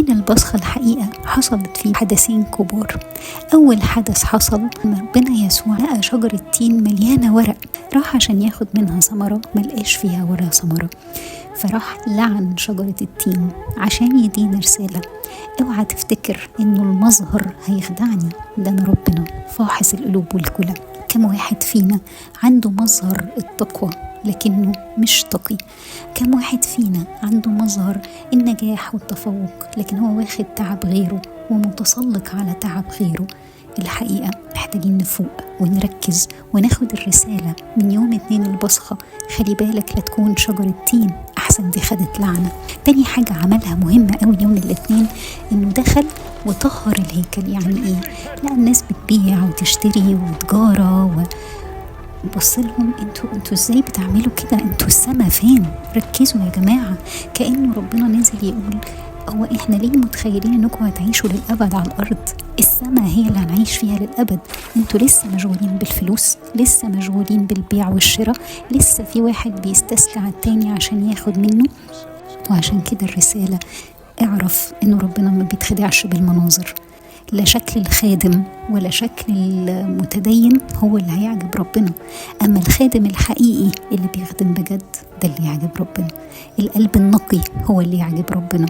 تين البصخة الحقيقة حصلت فيه حدثين كبار. أول حدث حصل ربنا يسوع لقى شجرة تين مليانة ورق، راح عشان ياخد منها ثمرة ملقاش فيها ولا ثمرة، فراح لعن شجرة التين عشان يدينا رسالة: اوعى تفتكر انه المظهر هيخدعني، ده انا ربنا فاحص القلوب والكلى. كم واحد فينا عنده مظهر التقوى لكنه مش تقي؟ كم واحد فينا عنده مظهر النجاح والتفوق لكن هو واخد تعب غيره ومتسلق على تعب غيره؟ الحقيقة محتاجين نفوق ونركز وناخد الرسالة من يوم 2 البصخة: خلي بالك لا تكون شجرة تين، أحسن دي خدت لعنة. تاني حاجة عملها مهمة قوي يوم الاثنين، إنه دخل وطهر الهيكل. يعني إيه؟ لا الناس بتبيع وتشتري وتجارة بص لهم: انتوا ازاي بتعملوا كده؟ انتوا السما فين؟ ركزوا يا جماعة. كأنه ربنا نازل يقول: هو احنا ليه متخيلين انكم هتعيشوا للأبد على الأرض؟ السما هي اللي هنعيش فيها للأبد. انتوا لسه مشغولين بالفلوس، لسه مشغولين بالبيع والشراء، لسه في واحد بيستسلع التاني عشان ياخد منه. وعشان كده الرسالة: اعرف انه ربنا ما بيتخدعش بالمناظر. لا شكل الخادم ولا شكل المتدين هو اللي هيعجب ربنا، أما الخادم الحقيقي اللي بيخدم بجد ده اللي يعجب ربنا. القلب النقي هو اللي يعجب ربنا.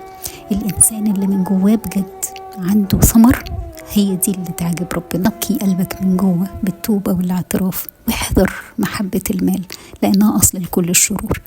الإنسان اللي من جواه بجد عنده ثمر، هي دي اللي تعجب ربنا. نقي قلبك من جوه بالتوبة والاعتراف، واحذر محبة المال لأنها أصل لكل الشرور.